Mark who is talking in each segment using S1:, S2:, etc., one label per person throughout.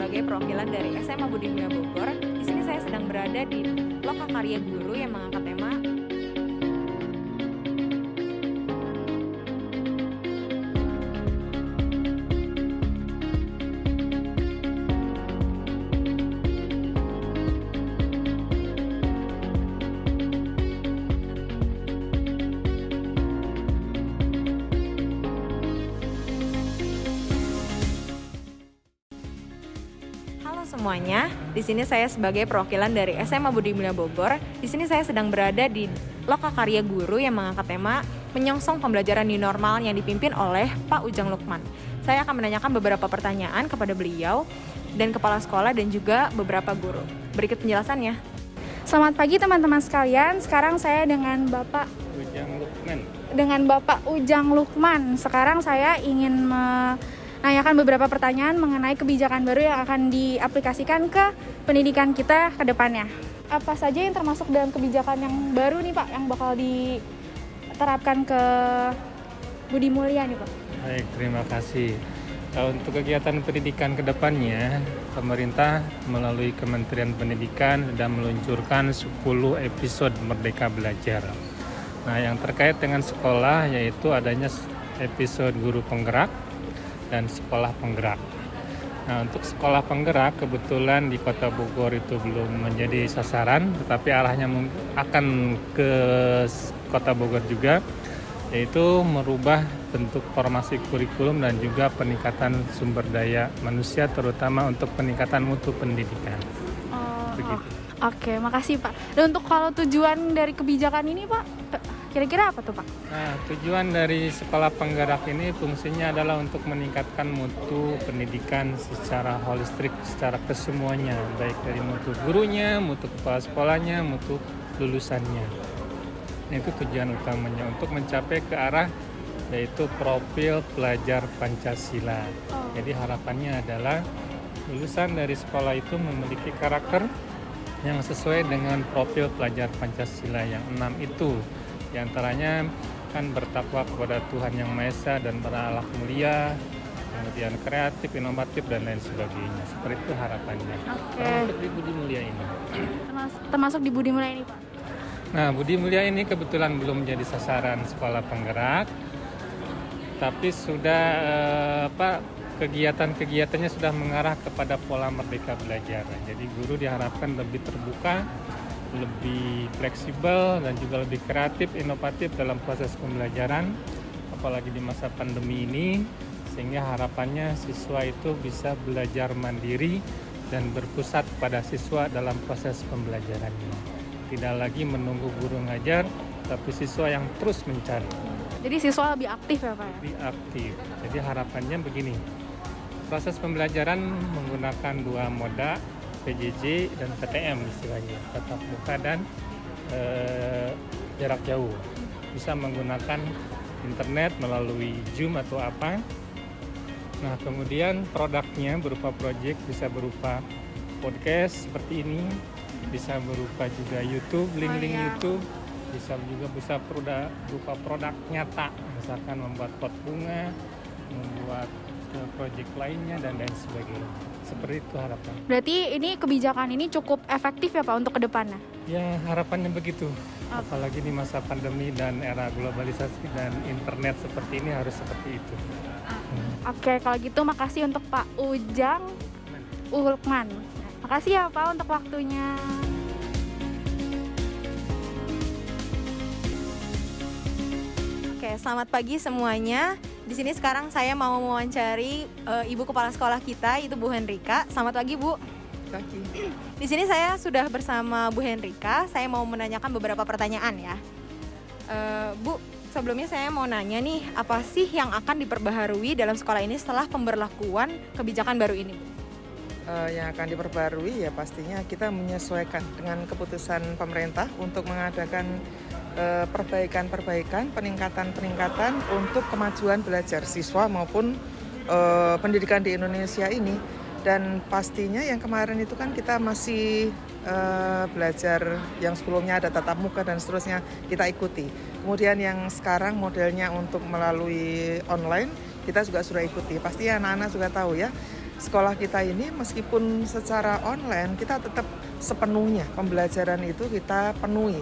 S1: sebagai perwakilan dari SMA Budi Mulia Bogor. Di sini saya sedang berada di Lokakarya Guru yang mengangkat tema semuanya. Di sini saya sebagai perwakilan dari SMA Budi Mulia Bogor. Di sini saya sedang berada di Lokakarya Guru yang mengangkat tema menyongsong pembelajaran new normal yang dipimpin oleh Pak Ujang Lukman. Saya akan menanyakan beberapa pertanyaan kepada beliau dan kepala sekolah dan juga beberapa guru. Berikut penjelasannya.
S2: Selamat pagi teman-teman sekalian. Sekarang saya dengan Bapak Ujang Lukman. Sekarang saya ingin menanyakan beberapa pertanyaan mengenai kebijakan baru yang akan diaplikasikan ke pendidikan kita ke depannya. Apa saja yang termasuk dalam kebijakan yang baru nih Pak, yang bakal diterapkan ke Budi Mulia nih Pak?
S3: Baik, terima kasih. Untuk kegiatan pendidikan ke depannya, pemerintah melalui Kementerian Pendidikan sudah meluncurkan 10 episode Merdeka Belajar. Nah, yang terkait dengan sekolah yaitu adanya episode guru penggerak dan sekolah penggerak. Nah, untuk sekolah penggerak kebetulan di Kota Bogor itu belum menjadi sasaran, tetapi arahnya akan ke Kota Bogor juga, yaitu merubah bentuk formasi kurikulum dan juga peningkatan sumber daya manusia, terutama untuk peningkatan mutu pendidikan. Begitu.
S2: Oke, makasih Pak. Dan untuk kalau tujuan dari kebijakan ini Pak, kira-kira apa tuh Pak?
S3: Nah, tujuan dari sekolah penggerak ini fungsinya adalah untuk meningkatkan mutu pendidikan secara holistik, secara kesemuanya, baik dari mutu gurunya, mutu kepala sekolahnya, mutu lulusannya. Itu tujuan utamanya untuk mencapai ke arah yaitu profil pelajar Pancasila. Jadi harapannya adalah lulusan dari sekolah itu memiliki karakter yang sesuai dengan profil pelajar Pancasila yang 6 itu. Di antaranya kan bertakwa kepada Tuhan Yang Maha Esa dan berakhlak mulia, kemudian kreatif, inovatif, dan lain sebagainya. Seperti itu harapannya. Termasuk di Budi Mulia ini.
S2: Termasuk di Budi Mulia ini Pak?
S3: Nah, Budi Mulia ini kebetulan belum menjadi sasaran sekolah penggerak, tapi sudah kegiatan-kegiatannya sudah mengarah kepada pola merdeka belajar. Jadi guru diharapkan lebih terbuka, lebih fleksibel, dan juga lebih kreatif, inovatif dalam proses pembelajaran, apalagi di masa pandemi ini, sehingga harapannya siswa itu bisa belajar mandiri dan berpusat pada siswa dalam proses pembelajarannya. Tidak lagi menunggu guru ngajar, tapi siswa yang terus mencari.
S2: Jadi siswa lebih aktif ya Pak?
S3: Lebih aktif. Jadi harapannya begini, proses pembelajaran menggunakan 2 moda, PJJ dan PTM istilahnya, tatap muka dan jarak jauh. Bisa menggunakan internet melalui Zoom atau apa. Nah, kemudian produknya berupa project, bisa berupa podcast seperti ini, bisa berupa juga YouTube, link-link YouTube, bisa berupa produk nyata, misalkan membuat pot bunga, membuat project lainnya dan lain sebagainya. Seperti itu harapan.
S2: Berarti ini kebijakan ini cukup efektif ya Pak untuk kedepannya?
S3: Ya, harapannya begitu. Apalagi di masa pandemi dan era globalisasi dan internet seperti ini harus seperti itu.
S2: Oke, kalau gitu makasih untuk Pak Ujang Lukman. Makasih ya Pak untuk waktunya.
S1: Oke, selamat pagi semuanya. Di sini sekarang saya mau mewawancari Ibu Kepala Sekolah kita, itu Bu Henrika. Selamat pagi, Bu.
S4: Pagi.
S1: Di sini saya sudah bersama Bu Henrika. Saya mau menanyakan beberapa pertanyaan ya. Bu, sebelumnya saya mau nanya nih, apa sih yang akan diperbaharui dalam sekolah ini setelah pemberlakuan kebijakan baru ini, Bu?
S4: Yang akan diperbarui ya pastinya kita menyesuaikan dengan keputusan pemerintah untuk mengadakan perbaikan-perbaikan, peningkatan-peningkatan untuk kemajuan belajar siswa maupun pendidikan di Indonesia ini. Dan pastinya yang kemarin itu kan kita masih belajar yang sebelumnya ada tatap muka dan seterusnya kita ikuti. Kemudian yang sekarang modelnya untuk melalui online kita juga sudah ikuti. Pasti anak-anak juga tahu ya, sekolah kita ini meskipun secara online kita tetap sepenuhnya pembelajaran itu kita penuhi.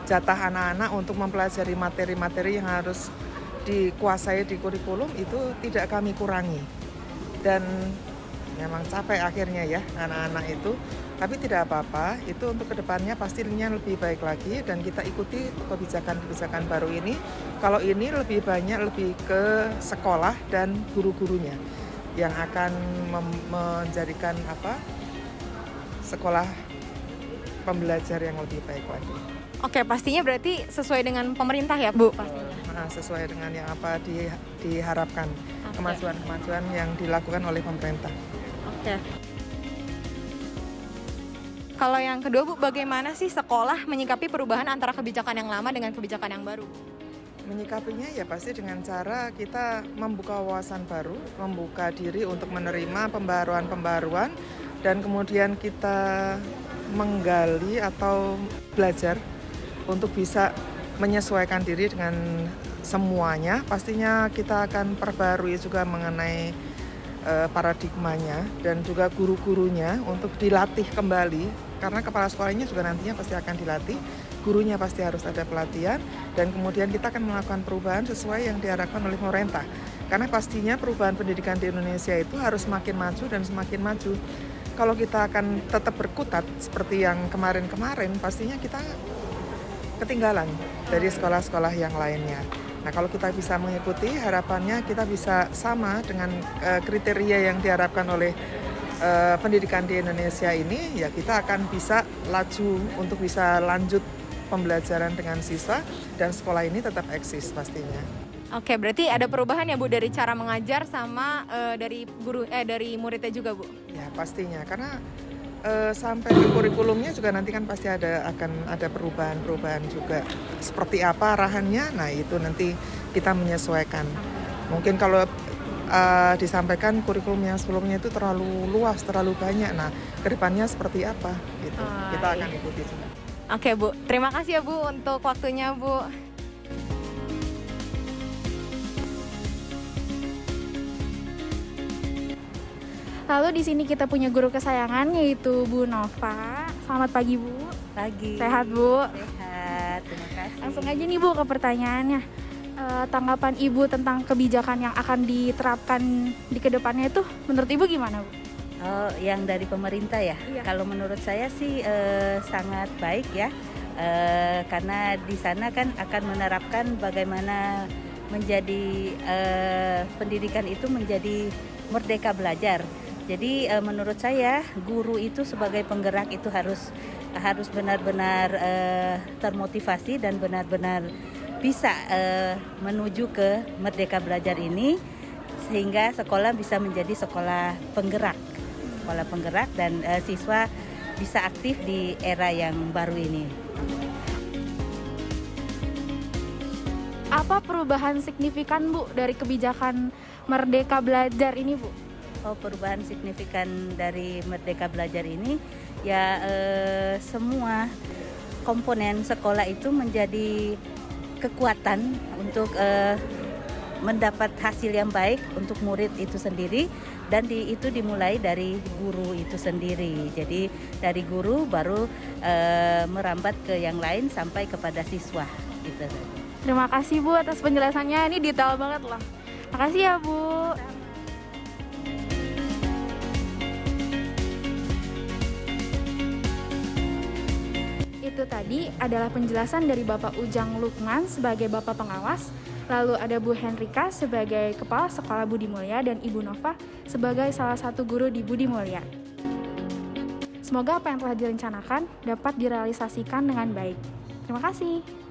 S4: Jatah anak-anak untuk mempelajari materi-materi yang harus dikuasai di kurikulum itu tidak kami kurangi. Dan memang capek akhirnya ya anak-anak itu. Tapi tidak apa-apa, itu untuk kedepannya pastinya lebih baik lagi dan kita ikuti kebijakan-kebijakan baru ini. Kalau ini lebih banyak lebih ke sekolah dan guru-gurunya yang akan menjadikan sekolah pembelajar yang lebih baik lagi.
S1: Oke, pastinya berarti sesuai dengan pemerintah ya, Bu? Pastinya.
S4: Nah, sesuai dengan yang diharapkan, kemajuan-kemajuan yang dilakukan oleh pemerintah.
S1: Oke. Kalau yang kedua, Bu, bagaimana sih sekolah menyikapi perubahan antara kebijakan yang lama dengan kebijakan yang baru?
S4: Menyikapinya ya pasti dengan cara kita membuka wawasan baru, membuka diri untuk menerima pembaruan-pembaruan, dan kemudian kita menggali atau belajar untuk bisa menyesuaikan diri dengan semuanya. Pastinya kita akan perbarui juga mengenai paradigmanya dan juga guru-gurunya untuk dilatih kembali, karena kepala sekolahnya juga nantinya pasti akan dilatih, gurunya pasti harus ada pelatihan, dan kemudian kita akan melakukan perubahan sesuai yang diharapkan oleh pemerintah, karena pastinya perubahan pendidikan di Indonesia itu harus semakin maju dan semakin maju. Kalau kita akan tetap berkutat seperti yang kemarin-kemarin, pastinya kita ketinggalan dari sekolah-sekolah yang lainnya. Nah, kalau kita bisa mengikuti, harapannya kita bisa sama dengan kriteria yang diharapkan oleh pendidikan di Indonesia ini, ya kita akan bisa laju untuk bisa lanjut pembelajaran dengan siswa dan sekolah ini tetap eksis pastinya.
S1: Oke, berarti ada perubahan ya, Bu, dari cara mengajar sama dari muridnya juga, Bu?
S4: Ya, pastinya, karena sampai ke kurikulumnya juga nanti kan pasti akan ada perubahan-perubahan juga. Seperti apa arahannya, nah itu nanti kita menyesuaikan. Mungkin kalau disampaikan kurikulum yang sebelumnya itu terlalu luas, terlalu banyak, nah kedepannya seperti apa gitu. Kita akan ikuti juga.
S1: Oke, Bu, terima kasih ya, Bu, untuk waktunya, Bu.
S2: Lalu di sini kita punya guru kesayangan yaitu Bu Nova. Selamat pagi, Bu.
S5: Pagi.
S2: Sehat, Bu?
S5: Sehat, terima kasih.
S2: Langsung aja nih, Bu, ke pertanyaannya. Tanggapan Ibu tentang kebijakan yang akan diterapkan di kedepannya itu menurut Ibu gimana, Bu?
S5: Oh, yang dari pemerintah ya?
S2: Iya.
S5: Kalau menurut saya sih sangat baik ya, karena di sana kan akan menerapkan bagaimana menjadi pendidikan itu menjadi merdeka belajar. Jadi menurut saya guru itu sebagai penggerak itu harus benar-benar termotivasi dan benar-benar bisa menuju ke merdeka belajar ini, sehingga sekolah bisa menjadi sekolah penggerak dan siswa bisa aktif di era yang baru ini.
S2: Apa perubahan signifikan, Bu, dari kebijakan Merdeka Belajar ini, Bu?
S5: Oh, perubahan signifikan dari Merdeka Belajar ini ya semua komponen sekolah itu menjadi kekuatan untuk mendapat hasil yang baik untuk murid itu sendiri, dan itu dimulai dari guru itu sendiri. Jadi dari guru baru merambat ke yang lain sampai kepada siswa gitu.
S2: Terima kasih, Bu, atas penjelasannya. Ini detail banget loh. Makasih ya, Bu. Itu tadi adalah penjelasan dari Bapak Ujang Lukman sebagai Bapak Pengawas, lalu ada Bu Henrika sebagai Kepala Sekolah Budi Mulya, dan Ibu Nova sebagai salah satu guru di Budi Mulya. Semoga apa yang telah direncanakan dapat direalisasikan dengan baik. Terima kasih.